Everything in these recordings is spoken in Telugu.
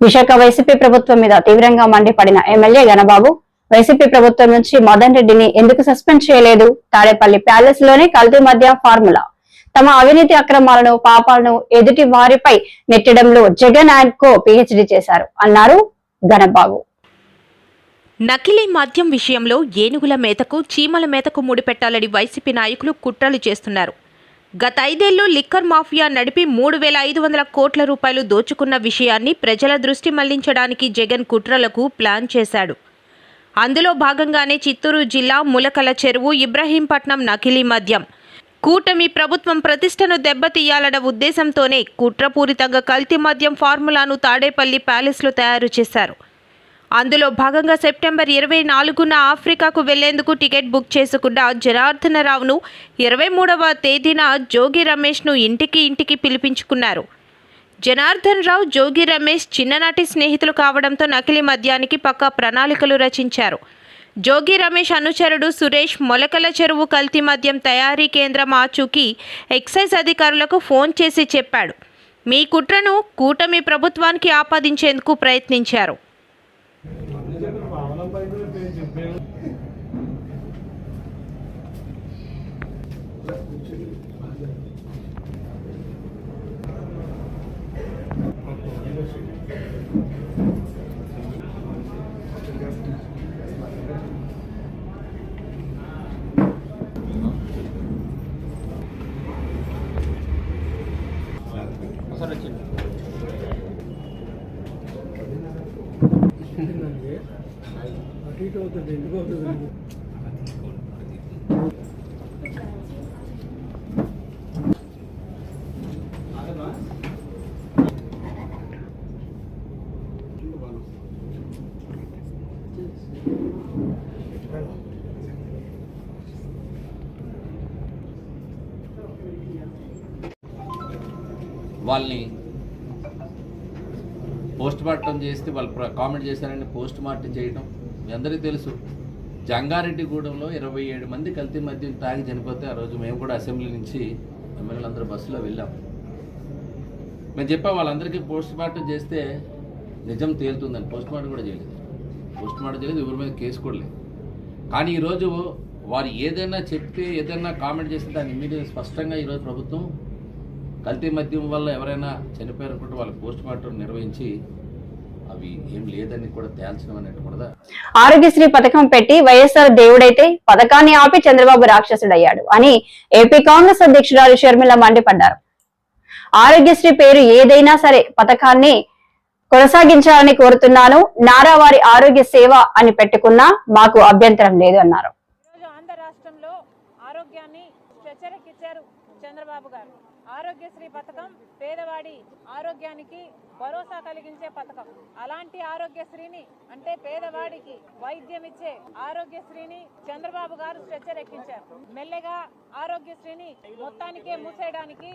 విశాఖ వైసీపీ ప్రభుత్వం మీద తీవ్రంగా మండిపడిన ఎమ్మెల్యే గణబాబు వైసీపీ ప్రభుత్వం నుంచి మదన్ రెడ్డిని ఎందుకు సస్పెండ్ చేయలేదు? తాడేపల్లి ప్యాలెస్ లోనే కల్తీ మద్యం ఫార్ములా తమ అవినీతి అక్రమాలను పాపాలను ఎదుటి వారిపై నెట్టడంలో జగన్ అండ్ కో పిహెచ్డి చేశారు అన్నారు గణబాబు. నకిలీ మద్యం విషయంలో ఏనుగుల మేతకు చీమల మేతకు ముడిపెట్టాలని వైసీపీ నాయకులు కుట్రలు చేస్తున్నారు. గత 5 ఏళ్లు లిక్కర్ మాఫియా నడిపి 3,500 కోట్ల రూపాయలు దోచుకున్న విషయాన్ని ప్రజల దృష్టి మళ్లించడానికి జగన్ కుట్రలకు ప్లాన్ చేశాడు. అందులో భాగంగానే చిత్తూరు జిల్లా ములకల చెరువు, ఇబ్రహీంపట్నం నకిలీ మద్యం కూటమి ప్రభుత్వం ప్రతిష్టను దెబ్బతీయాలన్న ఉద్దేశంతోనే కుట్రపూరితంగా కల్తీ మద్యం ఫార్ములాను తాడేపల్లి ప్యాలెస్లో తయారు చేశారు. అందులో భాగంగా సెప్టెంబర్ 24న ఆఫ్రికాకు వెళ్లేందుకు టికెట్ బుక్ చేసుకున్న జనార్దనరావును 23వ తేదీన జోగి రమేష్ను ఇంటికి పిలిపించుకున్నారు. జనార్దనరావు, జోగి రమేష్ చిన్ననాటి స్నేహితులు కావడంతో నకిలీ మద్యానికి పక్కా ప్రణాళికలు రచించారు. జోగి రమేష్ అనుచరుడు సురేష్ మొలకల చెరువు కల్తీ మద్యం తయారీ కేంద్రం ఆచూకీ ఎక్సైజ్ అధికారులకు ఫోన్ చేసి చెప్పాడు. మీ కుట్రను కూటమి ప్రభుత్వానికి ఆపాదించేందుకు ప్రయత్నించారు. వాళ్ళని పోస్ట్ మార్టం చేస్తే వాళ్ళు కామెంట్ చేశారని పోస్ట్ మార్టం చేయడం మీ అందరికీ తెలుసు. జంగారెడ్డిగూడెంలో 27 మంది కల్తీ మద్యం తాగి చనిపోతే ఆ రోజు మేము కూడా అసెంబ్లీ నుంచి ఎమ్మెల్యేలందరూ బస్సులో వెళ్ళాం. మేము చెప్పాం వాళ్ళందరికీ పోస్ట్ మార్టం చేస్తే నిజం తేలుతుందని. పోస్ట్ మార్టం కూడా చేయలేదు, ఎవరి మీద కేసు కూడా లేదు. కానీ ఈరోజు వారు ఏదైనా చెప్తే, ఏదైనా కామెంట్ చేస్తే దాన్ని ఇమ్మీడియట్గా స్పష్టంగా ఈరోజు ప్రభుత్వం కల్తీ మద్యం వల్ల ఎవరైనా చనిపోయారనుకుంటే వాళ్ళ పోస్ట్ మార్టం నిర్వహించి అవి ఏం లేదని కూడా తేల్చడం అనేది కూడా. ఆరోగ్యశ్రీ పథకం పెట్టి వైఎస్ఆర్ దేవుడైతే పథకాన్ని ఆపి చంద్రబాబు రాక్షసుడయ్యాడు అని ఏపీ కాంగ్రెస్ అధ్యక్షురాలు షర్మిల మండిపడ్డారు. ఆరోగ్యశ్రీ పేరు ఏదైనా సరే పథకాన్ని కొనసాగించాలని కోరుతున్నాను. నారావారి ఆరోగ్య సేవ అని పెట్టుకున్నా మాకు అభ్యంతరం లేదు అన్నారు. ఆంధ్ర రాష్ట్రంలో ఆరోగ్యాన్ని చర్చరెక్కించారు చంద్రబాబు గారు. ఆరోగ్యశ్రీ పథకం పేదవాడి ఆరోగ్యానికి భరోసా కలిగించే పథకం. అలాంటి ఆరోగ్యశ్రీని, అంటే పేదవాడికి వైద్యం ఇచ్చే ఆరోగ్యశ్రీని చంద్రబాబు గారు స్ట్రెచ్చర్ ఎక్కించారు. మెల్లగా ఆరోగ్యశ్రీని మొత్తానికే మూసేయడానికి,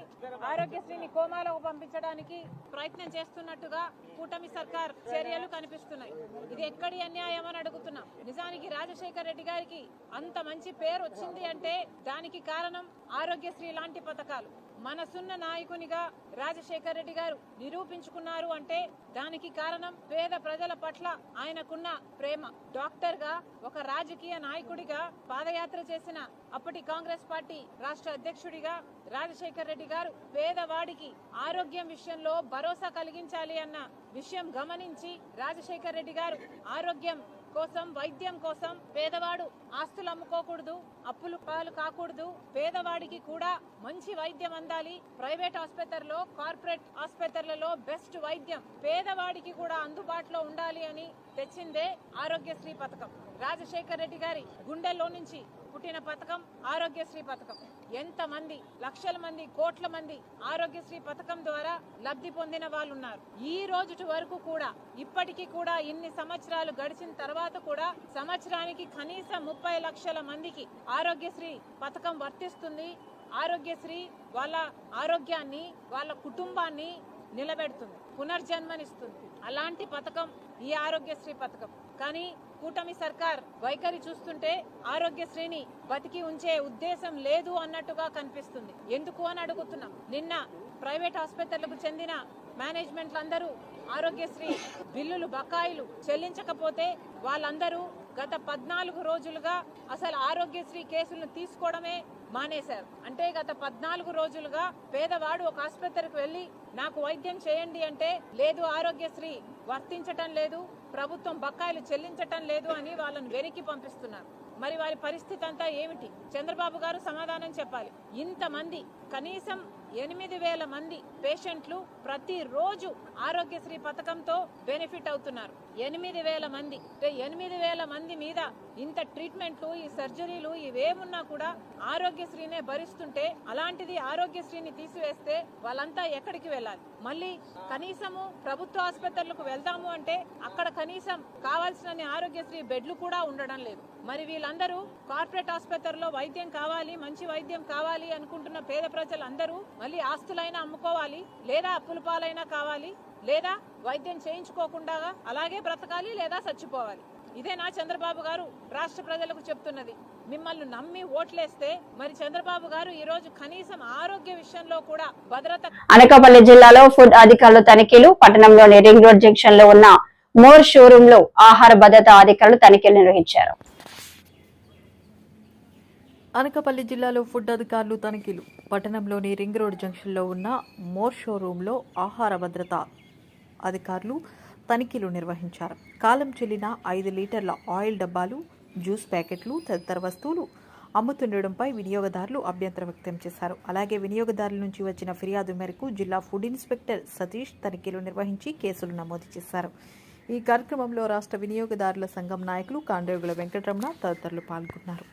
ఆరోగ్యశ్రీని కోమాలకు పంపించడానికి ప్రయత్నం చేస్తున్నట్టుగా కూటమి సర్కార్ చర్యలు కనిపిస్తున్నాయి. ఇది ఎక్కడి అన్యాయం అని అడుగుతున్నాం. నిజానికి రాజశేఖర్ రెడ్డి గారికి అంత మంచి పేరు వచ్చింది అంటే దానికి కారణం ఆరోగ్యశ్రీ లాంటి పథకాలు. మనసున్న నాయకునిగా రాజశేఖర్ రెడ్డి గారు నిరూపించుకున్నారు అంటే దానికి కారణం పేద ప్రజల పట్ల ఆయనకున్న ప్రేమ. డాక్టర్ గా, ఒక రాజకీయ నాయకుడిగా పాదయాత్ర చేసిన అప్పటి కాంగ్రెస్ పార్టీ రాష్ట్ర అధ్యక్షుడిగా రాజశేఖర్ రెడ్డి గారు పేదవాడికి ఆరోగ్యం విషయంలో భరోసా కలిగించాలి అన్న విషయం గమనించి రాజశేఖర్ రెడ్డి గారు ఆరోగ్యం కోసం, వైద్యం కోసం పేదవాడు ఆస్తులు అమ్ముకోకూడదు, అప్పులు పాలు కాకూడదు, పేదవాడికి కూడా మంచి వైద్యం అందాలి, ప్రైవేట్ ఆసుపత్రుల్లో, కార్పొరేట్ ఆసుపత్రులలో బెస్ట్ వైద్యం పేదవాడికి కూడా అందుబాటులో ఉండాలి అని తెచ్చిందే ఆరోగ్యశ్రీ పథకం. రాజశేఖర్ రెడ్డి గారి గుండెల్లో నుంచి పుట్టిన పథకం ఆరోగ్యశ్రీ పథకం. ఎంతమంది లక్షల మంది, కోట్ల మంది ఆరోగ్యశ్రీ పథకం ద్వారా లబ్ధి పొందిన వాళ్ళు ఉన్నారు. ఈ రోజు వరకు కూడా, ఇప్పటికీ కూడా ఇన్ని సంవత్సరాలు గడిచిన తర్వాత కూడా సంవత్సరానికి కనీసం 30 లక్షల మందికి ఆరోగ్యశ్రీ పథకం వర్తిస్తుంది. ఆరోగ్యశ్రీ వాళ్ళ ఆరోగ్యాన్ని, వాళ్ళ కుటుంబాన్ని నిలబెడుతుంది, పునర్జన్మనిస్తుంది. అలాంటి పథకం ఈ ఆరోగ్యశ్రీ పథకం. కానీ కూటమి సర్కార్ వైఖరి చూస్తుంటే ఆరోగ్యశ్రీని బతికి ఉంచే ఉద్దేశం లేదు అన్నట్టుగా కనిపిస్తుంది. ఎందుకు అని అడుగుతున్నాం. నిన్న ప్రైవేట్ ఆసుపత్రులకు చెందిన మేనేజ్మెంట్లందరూ ఆరోగ్యశ్రీ బిల్లులు బకాయిలు చెల్లించకపోతే వాళ్ళందరూ గత 14 రోజులుగా అసలు ఆరోగ్యశ్రీ కేసులను తీసుకోవడమే మానేశారు. అంటే గత 14 రోజులుగా పేదవాడు ఒక ఆసుపత్రికి వెళ్లి నాకు వైద్యం చేయండి అంటే లేదు, ఆరోగ్యశ్రీ వర్తించటం లేదు, ప్రభుత్వం బకాయిలు చెల్లించటం లేదు అని వాళ్ళని వెనక్కి పంపిస్తున్నారు. మరి వారి పరిస్థితి అంతా ఏమిటి? చంద్రబాబు గారు సమాధానం చెప్పాలి. ఇంతమంది కనీసం 8,000 మంది పేషెంట్లు ప్రతిరోజు ఆరోగ్యశ్రీ పథకంతో బెనిఫిట్ అవుతున్నారు. 8,000 మంది. 8,000 మంది మీద ఇంత ట్రీట్మెంట్లు, ఈ సర్జరీలు ఇవేమున్నా కూడా ఆరోగ్యశ్రీనే భరిస్తుంటే అలాంటిది ఆరోగ్యశ్రీని తీసివేస్తే వాళ్ళంతా ఎక్కడికి వెళ్ళాలి? మళ్ళీ కనీసము ప్రభుత్వ ఆసుపత్రులకు వెళ్దాము అంటే అక్కడ కనీసం కావాల్సిన ఆరోగ్యశ్రీ బెడ్లు కూడా ఉండడం లేదు. మరి వీళ్ళందరూ కార్పొరేట్ ఆసుపత్రుల్లో వైద్యం కావాలి, మంచి వైద్యం కావాలి అనుకుంటున్న పేద ప్రజలందరూ మళ్ళీ ఆస్తులైనా అమ్ముకోవాలి, లేదా అప్పుల పాలైనా కావాలి, లేదా వైద్యం చేయించుకోకుండా అలాగే బ్రతకాలి, లేదా చచ్చిపోవాలి. ఇదేనా చంద్రబాబు గారు రాష్ట్ర ప్రజలకు చెప్తున్నది? మిమ్మల్ని నమ్మి ఓట్లేస్తే మరి చంద్రబాబు గారు ఈ రోజు కనీసం ఆరోగ్య విషయంలో కూడా భద్రత. అనకాపల్లి జిల్లాలో ఫుడ్ అధికారులు తనిఖీలు. పట్టణంలోని రింగ్ రోడ్ జంక్షన్ లో ఉన్న మోర్ షోరూమ్ లో ఆహార భద్రతా అధికారులు తనిఖీలు నిర్వహించారు. అనకాపల్లి జిల్లాలో ఫుడ్ అధికారులు తనిఖీలు. పట్టణంలోని రింగ్ రోడ్ జంక్షన్లో ఉన్న మోర్ షోరూంలో ఆహార భద్రత అధికారులు తనిఖీలు నిర్వహించారు. కాలం చెల్లిన 5 లీటర్ల ఆయిల్ డబ్బాలు, జ్యూస్ ప్యాకెట్లు తదితర వస్తువులు అమ్ముతుండడంపై వినియోగదారులు అభ్యంతరం వ్యక్తం చేశారు. అలాగే వినియోగదారుల నుంచి వచ్చిన ఫిర్యాదు మేరకు జిల్లా ఫుడ్ ఇన్స్పెక్టర్ సతీష్ తనిఖీలు నిర్వహించి కేసులు నమోదు చేశారు. ఈ కార్యక్రమంలో రాష్ట్ర వినియోగదారుల సంఘం నాయకులు కాండ్రేగుల వెంకటరమణ తదితరులు పాల్గొన్నారు.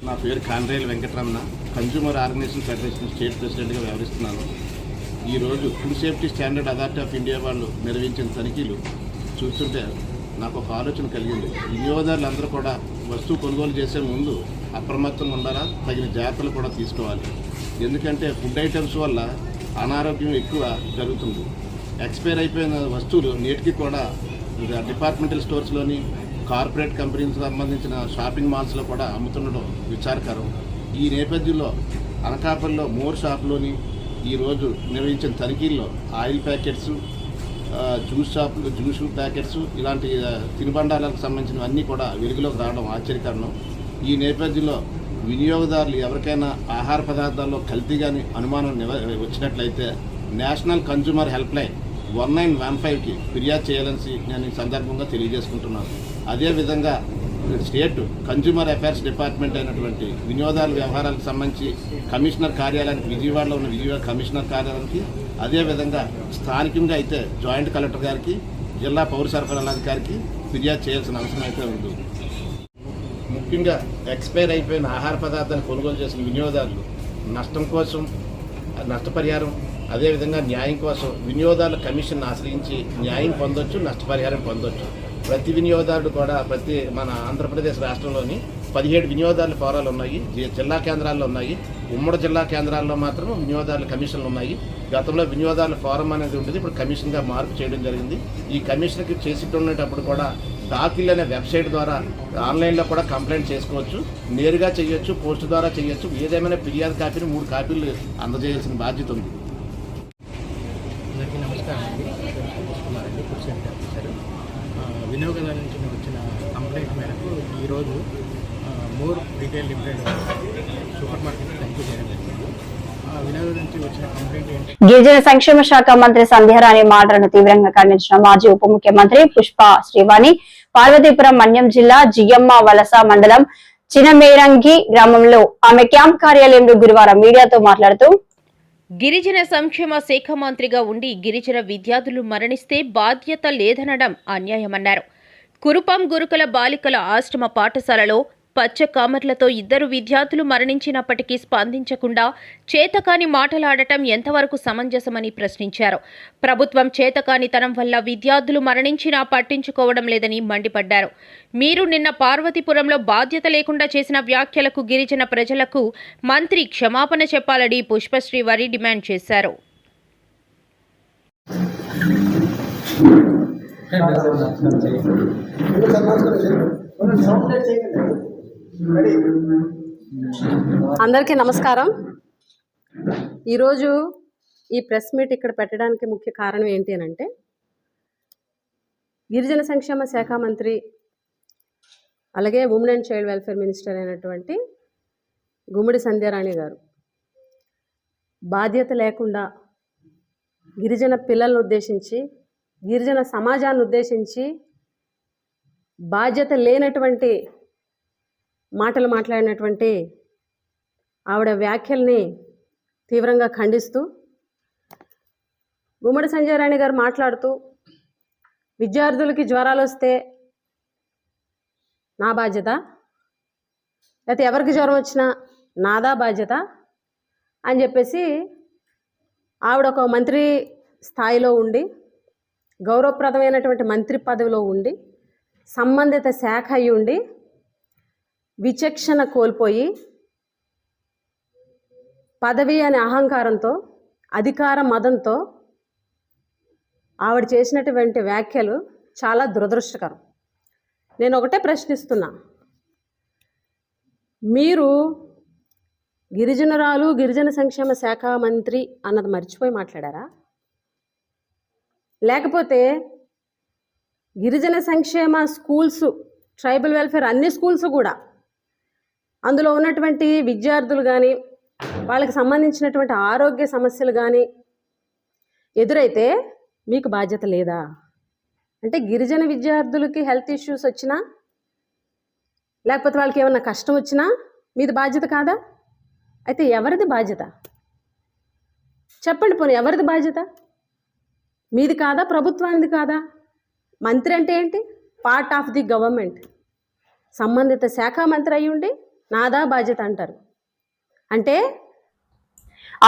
నా పేరు Kandregula Venkataramana, consumer organization federation state ప్రెసిడెంట్గా వ్యవహరిస్తున్నాను. ఈరోజు food safety standard authority of India వాళ్ళు నిర్వహించిన తనిఖీలు చూస్తుంటే నాకు ఒక ఆలోచన కలిగింది. వినియోగదారులందరూ కూడా వస్తువు కొనుగోలు చేసే ముందు అప్రమత్తంగా ఉండాలా, తగిన జాగ్రత్తలు కూడా తీసుకోవాలి. ఎందుకంటే ఫుడ్ ఐటమ్స్ వల్ల అనారోగ్యం ఎక్కువ జరుగుతుంది. ఎక్స్పైర్ అయిపోయిన వస్తువులు నేటికి కూడా డిపార్ట్మెంటల్ స్టోర్స్లోని కార్పొరేట్ కంపెనీలకు సంబంధించిన షాపింగ్ మాల్స్లో కూడా అమ్ముతుండడం విచారకరం. ఈ నేపథ్యంలో అనకాపల్లిలో మోర్ షాప్లోని ఈరోజు నిర్వహించిన తనిఖీల్లో ఆయిల్ ప్యాకెట్స్, జ్యూస్ ప్యాకెట్స్ ఇలాంటి తినుబండారాలకు సంబంధించినవన్నీ కూడా వెలుగులోకి రావడం ఆశ్చర్యకరణం. ఈ నేపథ్యంలో వినియోగదారులు ఎవరికైనా ఆహార పదార్థాల్లో కల్తీ కానీ అనుమానం వచ్చినట్లయితే నేషనల్ కన్జ్యూమర్ హెల్ప్ లైన్ 1915కి ఫిర్యాదు చేయాలని నేను ఈ సందర్భంగా తెలియజేసుకుంటున్నాను. అదేవిధంగా స్టేట్ కన్జ్యూమర్ అఫైర్స్ డిపార్ట్మెంట్ అయినటువంటి వినియోగదారుల వ్యవహారాలకు సంబంధించి కమిషనర్ కార్యాలయానికి, విజయవాడలో ఉన్న విజయవాడ కమిషనర్ కార్యాలయానికి, అదేవిధంగా స్థానికంగా అయితే జాయింట్ కలెక్టర్ గారికి, జిల్లా పౌర సరఫరాల అధికారికి ఫిర్యాదు చేయాల్సిన అవసరం అయితే ఉంది. ముఖ్యంగా ఎక్స్పైర్ అయిపోయిన ఆహార పదార్థాలు కొనుగోలు చేసిన వినియోగదారులు నష్టం కోసం నష్టపరిహారం, అదేవిధంగా న్యాయం కోసం వినియోగదారుల కమిషన్ ఆశ్రయించి న్యాయం పొందొచ్చు, నష్టపరిహారం పొందొచ్చు. ప్రతి వినియోగదారుడు కూడా మన ఆంధ్రప్రదేశ్ రాష్ట్రంలోని 17 వినియోగదారుల ఫోరాలు ఉన్నాయి, జిల్లా కేంద్రాల్లో ఉన్నాయి. ఉమ్మడి జిల్లా కేంద్రాల్లో మాత్రం వినియోగదారుల కమిషన్లు ఉన్నాయి. గతంలో వినియోగదారుల ఫోరం అనేది ఉంటుంది, ఇప్పుడు కమిషన్గా మార్పు చేయడం జరిగింది. ఈ కమిషన్కి చేసేటప్పుడు కూడా డాకిల్ అనే వెబ్సైట్ ద్వారా ఆన్లైన్లో కూడా కంప్లైంట్ చేసుకోవచ్చు, నేరుగా చేయొచ్చు, పోస్ట్ ద్వారా చేయొచ్చు. ఏదేమైనా ఫిర్యాదు కాపీని 3 కాపీలు అందజేయాల్సిన బాధ్యత ఉంది. అందరికీ నమస్కారం అండి. కుమారండి, ఫుడ్ సేఫ్టీ ఆఫీసర్. వినియోగదారుల నుంచి వచ్చిన కంప్లైంట్ మేరకు ఈరోజు more retail limited super market తనిఖీ చేయడం జరిగింది. వినియోగదారుల నుంచి వచ్చిన కంప్లైంట్ ఏంటి? గిరిజన సంక్షేమ శాఖ మంత్రి సంధ్యారాణి మాటలను తీవ్రంగా ఖండించిన మాజీ ఉప ముఖ్యమంత్రి పుష్ప శ్రీవాణి పార్వతీపురం మన్యం జిల్లా జియ్యమ్మ వలస మండలం చినమేరంగి గ్రామంలో ఆమె క్యాంప్ కార్యాలయంలో గురువారం మీడియాతో మాట్లాడుతూ, గిరిజన సంక్షేమ శాఖ మంత్రిగా ఉండి గిరిజన విద్యార్థులు మరణిస్తే బాధ్యత లేదనడం అన్యాయమన్నారు. కురుపాం గురుకుల బాలికల ఆశ్రమ పాఠశాలలో పచ్చ కామర్లతో 2 విద్యార్థులు మరణించినప్పటికీ స్పందించకుండా చేతకాని మాటలాడటం ఎంతవరకు సమంజసమని ప్రశ్నించారు. ప్రభుత్వం చేతకానితనం వల్ల విద్యార్థులు మరణించినా పట్టించుకోవడం లేదని మండిపడ్డారు. మీరు నిన్న పార్వతీపురంలో బాధ్యత లేకుండా చేసిన వ్యాఖ్యలకు గిరిజన ప్రజలకు మంత్రి క్షమాపణ చెప్పాలని పుష్పశ్రీ వారి డిమాండ్ చేశారు. అందరికీ నమస్కారం. ఈరోజు ఈ ప్రెస్ మీట్ ఇక్కడ పెట్టడానికి ముఖ్య కారణం ఏంటి అని అంటే, గిరిజన సంక్షేమ శాఖ మంత్రి అలాగే women and child welfare minister అయినటువంటి గుమ్మడి సంధ్యారాణి గారు బాధ్యత లేకుండా గిరిజన పిల్లలను ఉద్దేశించి, గిరిజన సమాజాన్ని ఉద్దేశించి బాధ్యత లేనటువంటి మాటలు మాట్లాడినటువంటి ఆవిడ వ్యాఖ్యల్ని తీవ్రంగా ఖండిస్తూ, గుమ్మడి సంధ్యారాణి గారు మాట్లాడుతూ, విద్యార్థులకి జ్వరాలు వస్తే నా బాధ్యత, లేకపోతే ఎవరికి జ్వరం వచ్చినా నాదా బాధ్యత అని చెప్పేసి ఆవిడ ఒక మంత్రి స్థాయిలో ఉండి, గౌరవప్రదమైనటువంటి మంత్రి పదవిలో ఉండి, సంబంధిత శాఖ అయి ఉండి విచక్షణ కోల్పోయి పదవి అనే అహంకారంతో, అధికార మదంతో ఆవిడ చేసినటువంటి వ్యాఖ్యలు చాలా దురదృష్టకరం. నేను ఒకటే ప్రశ్నిస్తున్నా, మీరు గిరిజనురాలు, గిరిజన సంక్షేమ శాఖ మంత్రి అన్నది మర్చిపోయి మాట్లాడారా? లేకపోతే గిరిజన సంక్షేమ స్కూల్స్, ట్రైబల్ వెల్ఫేర్ అన్ని స్కూల్స్ కూడా అందులో ఉన్నటువంటి విద్యార్థులు కానీ, వాళ్ళకి సంబంధించినటువంటి ఆరోగ్య సమస్యలు కానీ ఎదురైతే మీకు బాధ్యత లేదా? అంటే గిరిజన విద్యార్థులకి హెల్త్ ఇష్యూస్ వచ్చినా, లేకపోతే వాళ్ళకి ఏమన్నా కష్టం వచ్చినా మీది బాధ్యత కాదా? అయితే ఎవరిది బాధ్యత చెప్పండి. పోనీ ఎవరిది బాధ్యత? మీది కాదా? ప్రభుత్వానిది కాదా? మంత్రి అంటే ఏంటి? Part of the government. సంబంధిత శాఖ మంత్రి అయి ఉండి నాదా బాధ్యత అంటారు. అంటే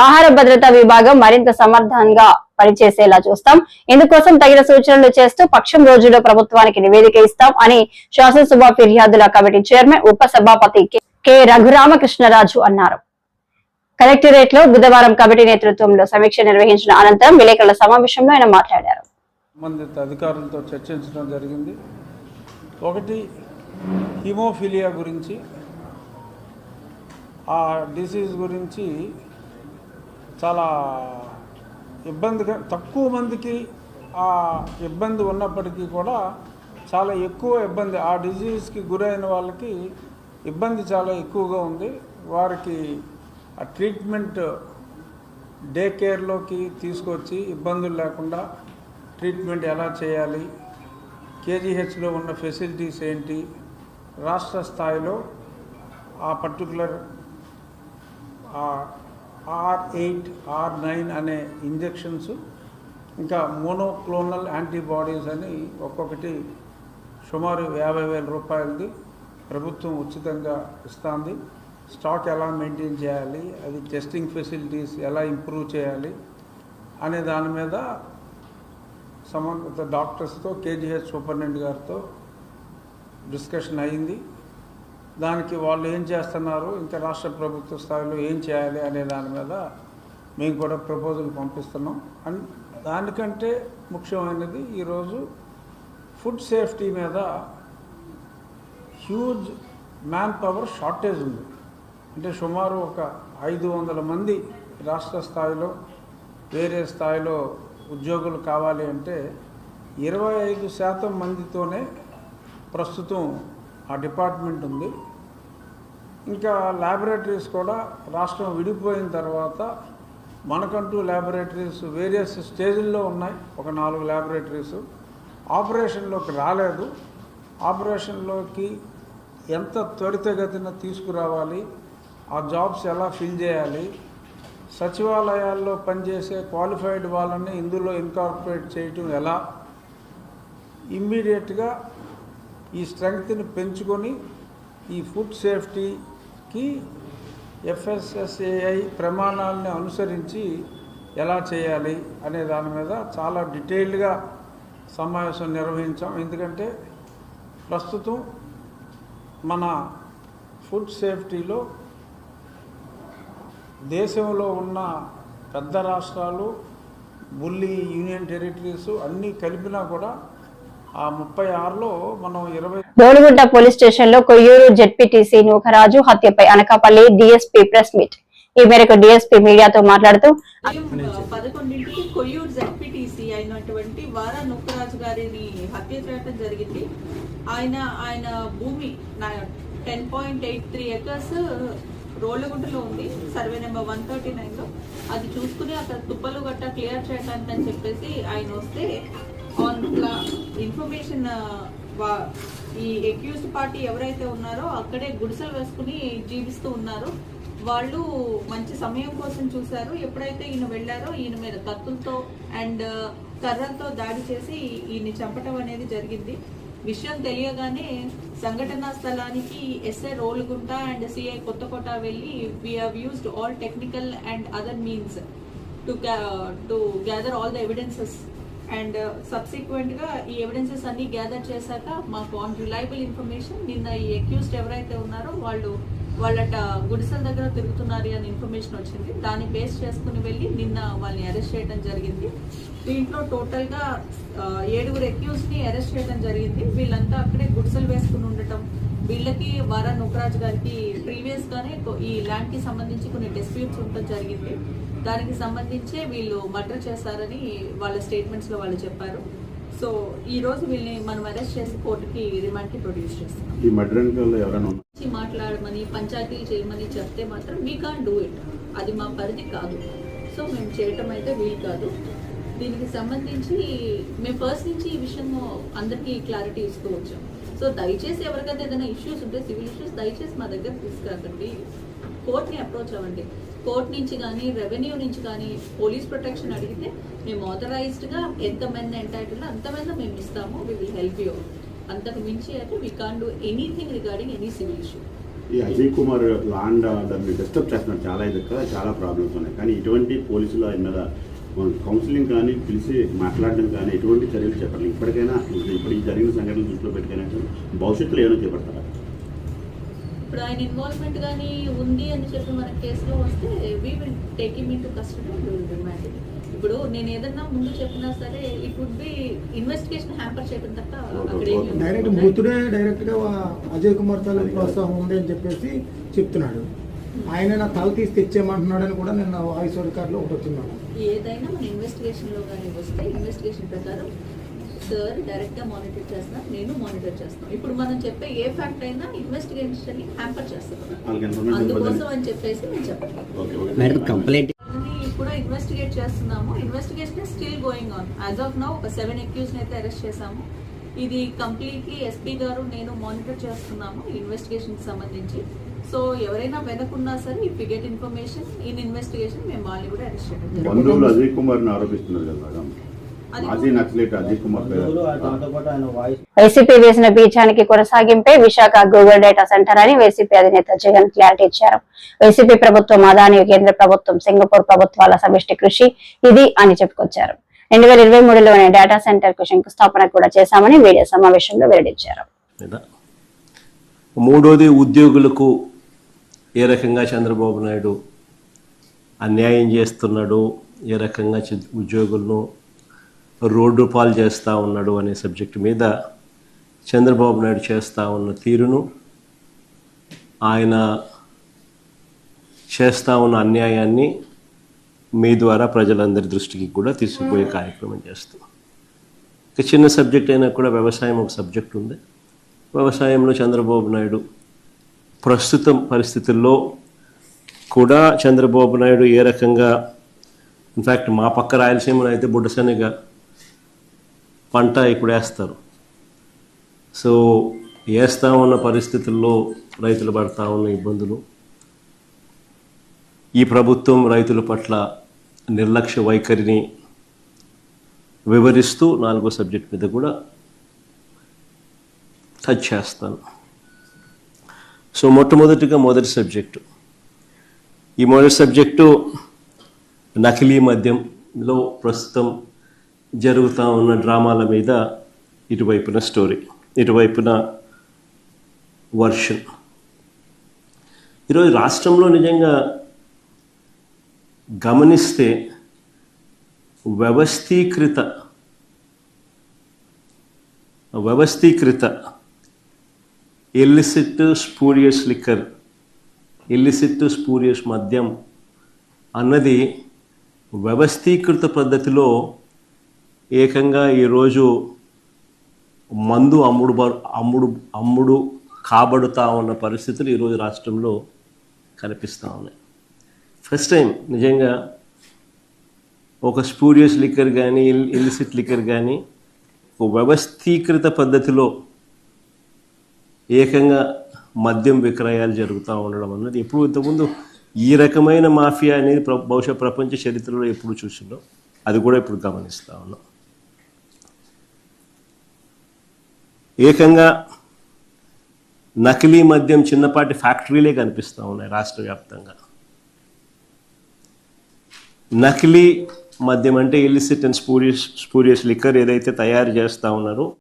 ఆహార భద్రతా విభాగం మరింత సమర్థంగా పనిచేసేలా చూస్తాం. ఇందుకోసం తగిన సూచనలు చేస్తూ పక్షం రోజుల్లో ప్రభుత్వానికి నివేదిక ఇస్తాం అని శాసనసభ ఫిర్యాదుల కమిటీ చైర్మన్ ఉప సభాపతి కె రఘురామకృష్ణరాజు అన్నారు. కలెక్టరేట్ లో బుధవారం కమిటీ నేతృత్వంలో సమీక్ష నిర్వహించిన అనంతరం విలేకరుల సమావేశంలో ఆయన మాట్లాడారు. సంబంధిత అధికారులతో చర్చించడం జరిగింది. ఒకటి, హిమోఫిలియా గురించి, ఆ డిసీజ్ గురించి చాలా ఇబ్బందిగా, తక్కువ మందికి ఆ ఇబ్బంది ఉన్నప్పటికీ కూడా చాలా ఎక్కువ ఇబ్బంది, ఆ డిసీజ్కి గురైన వాళ్ళకి ఇబ్బంది చాలా ఎక్కువగా ఉంది. వారికి ఆ ట్రీట్మెంట్ డే కేర్లోకి తీసుకొచ్చి ఇబ్బందులు లేకుండా ట్రీట్మెంట్ ఎలా చేయాలి, కేజీహెచ్లో ఉన్న ఫెసిలిటీస్ ఏంటి, రాష్ట్ర స్థాయిలో ఆ పర్టికులర్ R8, R9 అనే ఇంజెక్షన్స్, ఇంకా మోనోక్లోనల్ యాంటీబాడీస్ అని ఒక్కొక్కటి సుమారు 50,000 రూపాయలది ప్రభుత్వం ఉచితంగా ఇస్తుంది. స్టాక్ ఎలా మెయింటైన్ చేయాలి, అది టెస్టింగ్ ఫెసిలిటీస్ ఎలా ఇంప్రూవ్ చేయాలి అనే దాని మీద సంబంధిత డాక్టర్స్తో, కేజీహెచ్ సూపరింటెండెంట్ గారితో డిస్కషన్ అయింది. దానికి వాళ్ళు ఏం చేస్తున్నారు, ఇంకా రాష్ట్ర ప్రభుత్వ స్థాయిలో ఏం చేయాలి అనే దాని మీద మేము కూడా ప్రపోజల్ పంపిస్తున్నాం. అండ్ దానికంటే ముఖ్యమైనది ఈరోజు ఫుడ్ సేఫ్టీ మీద హ్యూజ్ మ్యాన్ పవర్ షార్టేజ్ ఉంది. అంటే సుమారు ఒక 500 మంది రాష్ట్ర స్థాయిలో, వేరే స్థాయిలో ఉద్యోగులు కావాలి అంటే 25% మందితోనే ప్రస్తుతం ఆ డిపార్ట్మెంట్ ఉంది. ఇంకా ల్యాబొరేటరీస్ కూడా రాష్ట్రం విడిపోయిన తర్వాత మనకంటూ ల్యాబొరేటరీస్ వేరియస్ స్టేజ్ల్లో ఉన్నాయి. ఒక 4 ల్యాబొరేటరీస్ ఆపరేషన్లోకి రాలేదు. ఆపరేషన్లోకి ఎంత త్వరితగతిన తీసుకురావాలి, ఆ జాబ్స్ ఎలా ఫిల్ చేయాలి, సచివాలయాల్లో పనిచేసే క్వాలిఫైడ్ వాళ్ళని ఇందులో ఇన్కార్పొరేట్ చేయటం ఎలా, ఇమ్మీడియట్గా ఈ స్ట్రెంగ్త్ని పెంచుకొని ఈ ఫుడ్ సేఫ్టీకి FSSAI ప్రమాణాలని అనుసరించి ఎలా చేయాలి అనే దాని మీద చాలా డీటెయిల్డ్గా సమావేశం నిర్వహించాం. ఎందుకంటే ప్రస్తుతం మన ఫుడ్ సేఫ్టీలో దేశంలో ఉన్న పెద్ద రాష్ట్రాలు, బుల్లి యూనియన్ టెరిటరీస్ అన్నీ కలిపినా కూడా ఆ 36లో మనం 20. బోడిగుంట పోలీస్ స్టేషన్ లో కొయ్యూరు జెడ్పీటీసీ నూకరాజు హత్యపై అనకాపల్లి డీఎస్పీ ప్రెస్ మీట్. ఈ మేరకు డీఎస్పీ మీడియాతో మాట్లాడుతూ 11కి కొయ్యూరు జెడ్పీటీసీ అయినటువంటి వారా నూకరాజు గారిని హత్య చేయడం జరిగింది. ఆయన భూమి 10.83 acres రోళ్ళగుంటలో ఉంది, సర్వే నెంబర్ 139లో. అది చూసుకుని అక్కడ తుప్పలు గట్ట క్లియర్ చేయడానికి అని చెప్పేసి ఆయన వస్తే ఆన్ ఇన్ఫర్మేషన్ ఈ అక్యూజ్డ్ పార్టీ ఎవరైతే ఉన్నారో అక్కడే గుడిసెలు వేసుకుని జీవిస్తూ ఉన్నారు. వాళ్ళు మంచి సమయం కోసం చూశారు. ఎప్పుడైతే ఈయన వెళ్ళారో ఈయన మీద కత్తులతో అండ్ కర్రలతో దాడి చేసి ఈయన్ని చంపటం అనేది జరిగింది. విషయం తెలియగానే సంఘటనా స్థలానికి SI Rolugunta and CI Kothakota వెళ్ళి we have used all technical and other means to gather all the evidences and సబ్సిక్వెంట్గా ఈ ఎవిడెన్సెస్ అన్ని గ్యాదర్ చేశాక మాకు ఆన్ రిలయబుల్ ఇన్ఫర్మేషన్ నిన్న ఈ అక్యూజ్డ్ ఎవరైతే ఉన్నారో వాళ్ళ గుడిసెల దగ్గర తిరుగుతున్నారు అని ఇన్ఫర్మేషన్ వచ్చింది. దాన్ని బేస్ చేసుకుని వెళ్ళి నిన్న వాళ్ళని అరెస్ట్ చేయడం జరిగింది. దీంట్లో టోటల్గా 7 అక్యూజ్ని అరెస్ట్ చేయడం జరిగింది. వీళ్ళంతా అక్కడే గుడిసెలు వేసుకుని ఉండటం, వీళ్ళకి వారా నూకరాజు గారికి ప్రీవియస్గానే ఈ ల్యాండ్కి సంబంధించి కొన్ని డిస్ప్యూట్స్ ఉండటం జరిగింది. దానికి సంబంధించే వీళ్ళు మర్డర్ చేశారని వాళ్ళ స్టేట్మెంట్స్లో వాళ్ళు చెప్పారు. సో ఈ రోజు వీళ్ళని మనం అరెస్ట్ చేసి కోర్టుకి రిమాండ్కి ప్రొడ్యూస్ చేస్తున్నాం. ఈ మర్డర్ మాట్లాడమని పంచాయతీలు చేయమని చెప్తే మాత్రం వీ కాన్ డూ ఇట్, అది మా పరిధి కాదు. సో మేము చేయటం అయితే వీలు కాదు. దీనికి సంబంధించి మేము ఫస్ట్ నుంచి ఈ విషయం అందరికీ క్లారిటీ ఇస్తూ వచ్చాం. సో దయచేసి ఎవరికైతే ఏదైనా ఇష్యూస్ ఉంటే సివిల్ ఇష్యూస్ దయచేసి మా దగ్గర తీసుకురాకండి, కోర్ట్ని అప్రోచ్ అవ్వండి. కోర్ట్ నుంచి కానీ రెవెన్యూ నుంచి కానీ పోలీస్ ప్రొటెక్షన్ అడిగితే మేము ఆథరైజ్డ్గా ఎంతమంది ఎంటైటిల్ అంతమంది మేము ఇస్తాము. We will help you. అంతకు మించి అయితే we can do anything regarding any civil issue. ఈ అజయ్ కుమార్ ల్యాండ్ దాన్ని డిస్టర్బ్ చేస్తున్నారు, చాలా ప్రాబ్లమ్స్ ఉన్నాయి. కానీ ఇటువంటి పోలీసులు ఆయన మీద కౌన్సిలింగ్ కానీ పిలిచి మాట్లాడడం కానీ ఎటువంటి చర్యలు చేపట్టాలి? ఇప్పటికైనా ఇప్పుడు ఈ జరిగిన సంఘటనలు దృష్టిలో పెట్టుకునే భవిష్యత్తులో ఏమైనా చేపడతారా? ఇప్పుడు ఆయన ఇన్వాల్వ్మెంట్ కానీ ఉంది అని చెప్పి మన కేసులో వస్తే we will take him into custody and will remand him. ఇప్పుడు నేను ఏదన్నా ముందు చెప్పినా సరే it would be investigation hamper చేయడం తప్ప అక్కడ డైరెక్ట్ మృతుడే డైరెక్ట్గా అజయ్ కుమార్ తల ప్రోత్సాహం ఉంది అని చెప్పేసి చెప్తున్నాడు. ఆయన నా తల తీసి తెచ్చేయమంటున్నాడని కూడా నిన్న వాయిస్ రికార్డులో ఒకటి వచ్చింది. ఏదైనా మన ఇన్వెస్టిగేషన్లో కానీ వస్తే ఇన్వెస్టిగేషన్ ప్రకారం సార్ డైరెక్ట్గా మానిటర్ చేస్తాను, నేను మానిటర్ చేస్తాను. ఇప్పుడు మనం చెప్పే ఏ ఫ్యాక్ట్ అయినా ఇన్వెస్టిగేషన్ హ్యాంపర్ చేస్తాం, అందుకోసం అని చెప్పేసి నేను చెప్పాను. కూడా ఇన్వెస్టిగేట్ చేస్తున్నాము. Investigation still going on. As of now ఒక 7 అక్యూజ్ని అయితే అరెస్ట్ చేశాము. ఇది కంప్లీట్లీ ఎస్పీ గారు నేను మానిటర్ చేస్తున్నాము ఇన్వెస్టిగేషన్కి సంబంధించి. సో ఎవరైనా వెనకున్నా సరే if you get information in investigation మేము వాళ్ళని కూడా అరెస్ట్ చేయడం. బంధువులు అజయ్ కుమార్ని ఆరోపిస్తున్నారు కదా, మాజీ నక్సలైట్ అజయ్ కుమార్. వైసీపీ వేసిన బీజానికి కొనసాగింపే విశాఖ గూగుల్ డేటా సెంటర్ అని వైసీపీ అధినేత జగన్ క్లారిటీ ఇచ్చారు. వైసీపీ ప్రభుత్వం, అదాని కేంద్ర ప్రభుత్వం, సింగపూర్ ప్రభుత్వాల సమిష్టి కృషి ఇది అని చెప్పుకొచ్చారు. 2023లోనే డేటా సెంటర్ కు శంకుస్థాపన కూడా చేశామని మీడియా సమావేశంలో వెల్లడించారు. మూడోది, ఉద్యోగులకు ఏ రకంగా చంద్రబాబు నాయుడు అన్యాయం చేస్తున్నాడు, ఏ రకంగా ఉద్యోగులను రోడ్డు పాలు చేస్తూ ఉన్నాడు అనే సబ్జెక్టు మీద చంద్రబాబు నాయుడు చేస్తూ ఉన్న తీరును, ఆయన చేస్తూ ఉన్న అన్యాయాన్ని మీ ద్వారా ప్రజలందరి దృష్టికి కూడా తీసుకుపోయే కార్యక్రమం చేస్తాం. ఇక చిన్న సబ్జెక్ట్ అయినా కూడా వ్యవసాయం ఒక సబ్జెక్ట్ ఉంది. వ్యవసాయంలో చంద్రబాబు నాయుడు ప్రస్తుతం పరిస్థితుల్లో కూడా చంద్రబాబు నాయుడు ఏ రకంగా, ఇన్ఫ్యాక్ట్ మా పక్క రాయలసీమలో అయితే బుడ్డశనగ పంట ఇప్పుడు వేస్తారు. సో వేస్తూ ఉన్న పరిస్థితుల్లో రైతులు పడతా ఉన్న ఇబ్బందులు, ఈ ప్రభుత్వం రైతుల పట్ల నిర్లక్ష్య వైఖరిని వివరిస్తూ 4వ సబ్జెక్ట్ మీద కూడా టచ్ చేస్తాను. సో మొదటి సబ్జెక్టు, ఈ మొదటి సబ్జెక్టు నకిలీ మద్యంలో ప్రస్తుతం జరుగుతూ ఉన్న డ్రామాల మీద ఇటువైపున స్టోరీ, ఇటువైపున వర్షన్. ఈరోజు రాష్ట్రంలో నిజంగా గమనిస్తే వ్యవస్థీకృత illicit spurious liquor, illicit spurious మద్యం అన్నది వ్యవస్థీకృత పద్ధతిలో ఏకంగా ఈరోజు మందు అమ్ముడు కాబడుతూ ఉన్న పరిస్థితులు ఈరోజు రాష్ట్రంలో కనిపిస్తూ ఉన్నాయి. ఫస్ట్ టైం నిజంగా ఒక స్పూరియస్ లిక్కర్ కానీ ఇల్లిసిట్ లిక్కర్ కానీ ఒక వ్యవస్థీకృత పద్ధతిలో ఏకంగా మద్యం విక్రయాలు జరుగుతూ ఉండడం అన్నది ఎప్పుడు ఇంతకుముందు ఈ రకమైన మాఫియా అనేది బహుశా ప్రపంచ చరిత్రలో ఎప్పుడు చూసిందో అది కూడా ఇప్పుడు గమనిస్తూ ఉన్నాం. ఏకంగా నకిలీ మద్యం చిన్నపాటి ఫ్యాక్టరీలే కనిపిస్తూ ఉన్నాయి రాష్ట్ర వ్యాప్తంగా. నకిలీ మద్యం అంటే ఇల్లిసిట్ అండ్ స్పూరియస్ లిక్కర్ ఏదైతే తయారు చేస్తూ ఉన్నారో